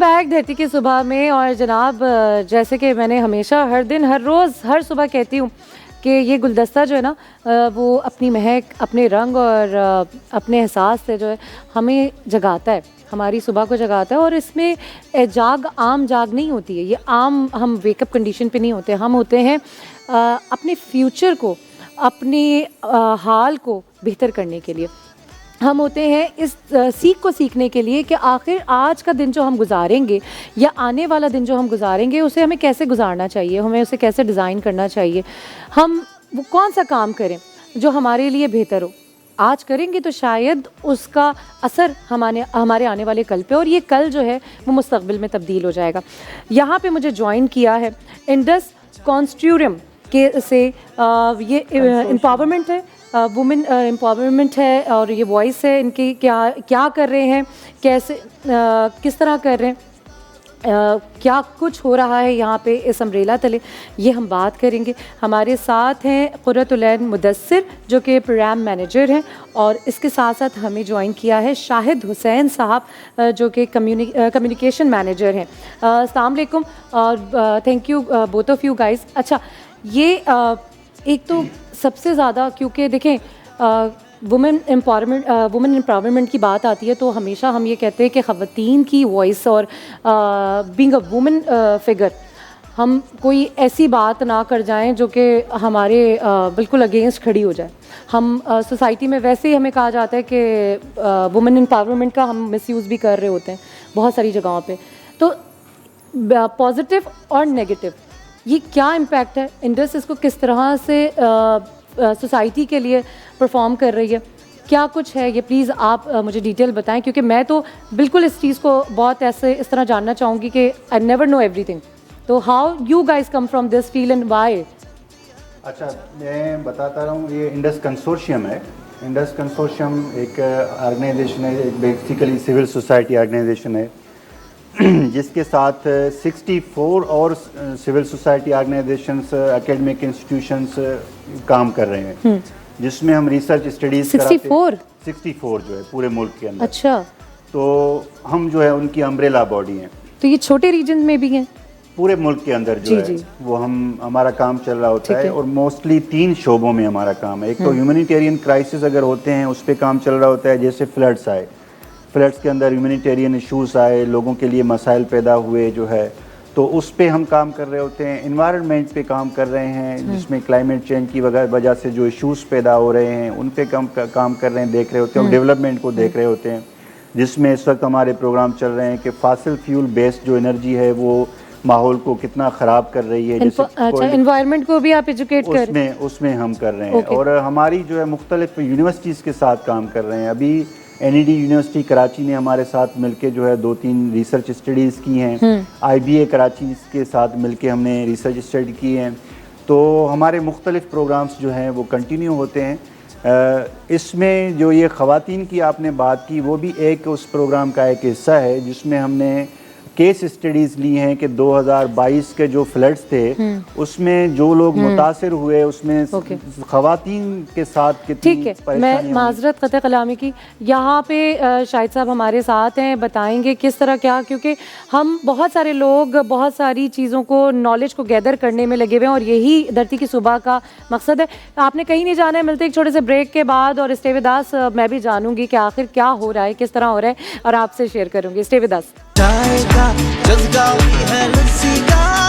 Back دھرتی کی صبح میں. اور جناب جیسے کہ میں نے ہمیشہ ہر دن ہر روز ہر صبح کہتی ہوں کہ یہ گلدستہ جو ہے نا وہ اپنی مہک اپنے رنگ اور اپنے احساس سے جو ہے ہمیں جگاتا ہے, ہماری صبح کو جگاتا ہے. اور اس میں جاگ عام جاگ نہیں ہوتی ہے, یہ عام ہم ویک اپ کنڈیشن پہ نہیں ہوتے, ہم ہوتے ہیں اپنے فیوچر کو اپنے حال کو بہتر کرنے کے لیے, ہم ہوتے ہیں اس سیکھ کو سیکھنے کے لیے کہ آخر آج کا دن جو ہم گزاریں گے یا آنے والا دن جو ہم گزاریں گے اسے ہمیں کیسے گزارنا چاہیے, ہمیں اسے کیسے ڈیزائن کرنا چاہیے, ہم وہ کون سا کام کریں جو ہمارے لیے بہتر ہو. آج کریں گے تو شاید اس کا اثر ہمارے آنے والے کل پہ, اور یہ کل جو ہے وہ مستقبل میں تبدیل ہو جائے گا. یہاں پہ مجھے جوائن کیا ہے انڈس کنسورشیم کے سے, یہ امپاورمنٹ ہے, وومن امپاورمنٹ ہے, اور یہ وائس ہے ان کی, کیا کر رہے ہیں, کیسے کس طرح کر رہے ہیں, کیا کچھ ہو رہا ہے یہاں پہ اس امبریلا تلے, یہ ہم بات کریں گے. ہمارے ساتھ ہیں قرۃ العین مدثر جو کہ پروگرام مینیجر ہیں, اور اس کے ساتھ ساتھ ہمیں جوائن کیا ہے شاہد حسین صاحب جو کہ کمیونیکیشن مینیجر ہیں. السلام علیکم اور thank you both of you guys. اچھا, یہ ایک تو سب سے زیادہ کیونکہ دیکھیں وومن امپاورمنٹ کی بات آتی ہے تو ہمیشہ ہم یہ کہتے ہیں کہ خواتین کی وائس اور بینگ اے وومن فگر ہم کوئی ایسی بات نہ کر جائیں جو کہ ہمارے بالکل اگینسٹ کھڑی ہو جائے. ہم سوسائٹی میں ویسے ہی ہمیں کہا جاتا ہے کہ وومن امپاورمنٹ کا ہم مس یوز بھی کر رہے ہوتے ہیں بہت ساری جگہوں پہ. تو پازیٹیو اور نیگیٹو یہ کیا امپیکٹ ہے, انڈس اس کو کس طرح سے سوسائٹی کے لیے پرفارم کر رہی ہے, کیا کچھ ہے, یہ پلیز آپ مجھے ڈیٹیل بتائیں کیونکہ میں تو بالکل اس چیز کو بہت اس طرح جاننا چاہوں گی کہ آئی نیور نو ایوری تھنگ. تو how you guys come from this field and why. اچھا, میں بتاتا رہا ہوں, یہ انڈس کنسورشیم ہے. انڈس کنسورشیم ایک آرگنائزیشن ہے, ایک بیسیکلی سول سوسائٹی آرگنائزیشن ہے جس کے ساتھ 64 اور civil society organizations academic institutions کام کر رہے ہیں, جس میں ہم ریسرچ اسٹڈیز کراتے ہیں. 64 جو ہے پورے ملک کے اندر. اچھا, تو ہم جو ہے ان کی امبریلا باڈی ہیں. تو یہ چھوٹے ریجن میں بھی ہیں پورے ملک کے اندر جو ہے وہ ہمارا کام چل رہا ہوتا ہے, اور موسٹلی 3 شعبوں میں ہمارا کام ہے. ایک تو ہیومینیٹیرین کرائسس اگر ہوتے ہیں اس پہ کام چل رہا ہوتا ہے, جیسے فلڈس آئے, فلڈس کے اندر ہیومینیٹیرین ایشوز آئے, لوگوں کے لیے مسائل پیدا ہوئے جو ہے, تو اس پہ ہم کام کر رہے ہوتے ہیں. انوائرمنٹ پہ کام کر رہے ہیں جس میں کلائمیٹ چینج کی وجہ سے جو ایشوز پیدا ہو رہے ہیں ان پہ کام کر رہے ہیں, دیکھ رہے ہوتے ہیں, اور ڈیولپمنٹ کو دیکھ رہے ہوتے ہیں, جس میں اس وقت ہمارے پروگرام چل رہے ہیں کہ فاسل فیول بیسڈ جو انرجی ہے وہ ماحول کو کتنا خراب کر رہی ہے. اچھا, انوائرمنٹ کو بھی آپ ایجوکیٹ کر رہے ہیں اس میں ہم کر رہے ہیں, اور ہماری جو ہے مختلف یونیورسٹیز کے ساتھ کام کر رہے ہیں. ابھی NED یونیورسٹی کراچی نے ہمارے ساتھ مل کے جو ہے 2-3 ریسرچ اسٹڈیز کی ہیں. IBA کراچی کے ساتھ مل کے ہم نے ریسرچ اسٹڈی کی ہیں. تو ہمارے مختلف پروگرامز جو ہیں وہ کنٹینیو ہوتے ہیں. اس میں جو یہ خواتین کی آپ نے بات کی وہ بھی ایک اس پروگرام کا ایک حصہ ہے, جس میں ہم نے کیس اسٹڈیز لی ہیں کہ 2022 کے جو فلڈز تھے اس میں جو لوگ متاثر ہوئے اس میں خواتین کے ساتھ کتنی ٹھیک ہے. میں معذرت قطع کلامی کی, یہاں پہ شاہد صاحب ہمارے ساتھ ہیں, بتائیں گے کس طرح کیا, کیونکہ ہم بہت سارے لوگ بہت ساری چیزوں کو نالج کو گیدر کرنے میں لگے ہوئے ہیں, اور یہی دھرتی کی صبح کا مقصد ہے. آپ نے کہیں نہیں جانا ہے, ملتے ایک چھوٹے سے بریک کے بعد, اور اسٹے ود اس. میں بھی جانوں گی کہ آخر کیا ہو رہا ہے, کس طرح ہو رہا ہے, اور آپ سے شیئر کروں گی. Stay with us. جذبہ ہے لسی کا